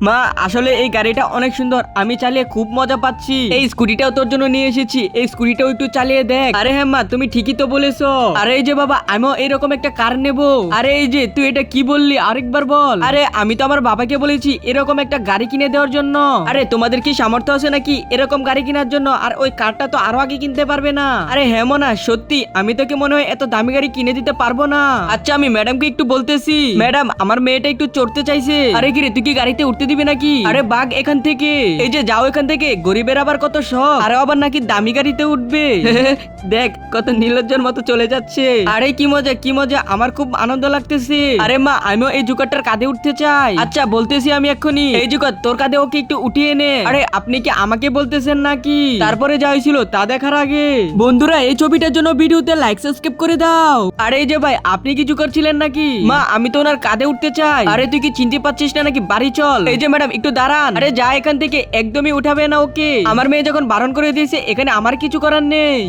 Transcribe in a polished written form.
মা আসলে এই গাড়িটা অনেক সুন্দর, আমি চালিয়ে খুব মজা পাচ্ছি। এই স্কুটিটাও তোর জন্য নিয়ে এসেছি, এই স্কুটিটাও একটু চালিয়ে দেখ। আরে হ্যাঁ মা, তুমি ঠিকই তো বলেছো। আরে এই যে বাবা, আমিও এরকম একটা কার নেবো। আরে এই যে তুই এটা কি বললি, আরেকবার বল। আরে আমি তো আমার বাবাকে বলেছি এরকম একটা গাড়ি কিনে দেওয়ার জন্য। আরে তোমাদের কি সামর্থ্য আছে নাকি এরকম গাড়ি কেনার জন্য? আর ওই কারটা তো আরো আগে কিনতে পারবে না। আরে হ্যাঁ মোনা, সত্যি আমি তোকে মনে হয় এত দামি গাড়ি কিনে দিতে পারবো না। আচ্ছা আমি ম্যাডামকে একটু বলতেছি। ম্যাডাম, আমার মেয়েটা একটু চড়তে চাইছে। আরে কি রে, তুই কি গাড়িতে উঠতে দিবি নাকি? আরে বাগ এখান থেকে, এই যে যাও এখান থেকে। গরিবের আবার কত শখ, আরে আবার নাকি দামি গাড়িতে উঠবে। দেখ কত নির্লজ্জের মতো চলে যাচ্ছে। আরে কি মজা কি মজা, আমার খুব আনন্দ লাগতেছে। আরে মা, আমিও এই জুকারটার কাঁধে উঠতে চাই। আচ্ছা বলতেছি আমি এক্ষুনি। এই জুকার, তোর কাঁধে ওকে একটু উঠিয়ে নে। আরে আপনি কি আমাকে বলতেছেন নাকি? তারপরে যা হয়েছিল তা দেখার আগে বন্ধুরা এই ছবিটার জন্য ভিডিওতে লাইক সাবস্ক্রাইব করে দাও। আরে এই যে ভাই, আপনি কি জুকার ছিলেন নাকি? মা, আমি তো ওনার কাঁধে উঠতে চাই। আরে তুই কি চিনতে পারছিস না নাকি? বাড়ি চল। এই যে ম্যাডাম একটু দাঁড়ান। আরে যা এখান থেকে, একদমই উঠাবে না ওকে। আমার মেয়ে যখন বারণ করে দিয়েছে, এখানে আমার কিছু করার নেই।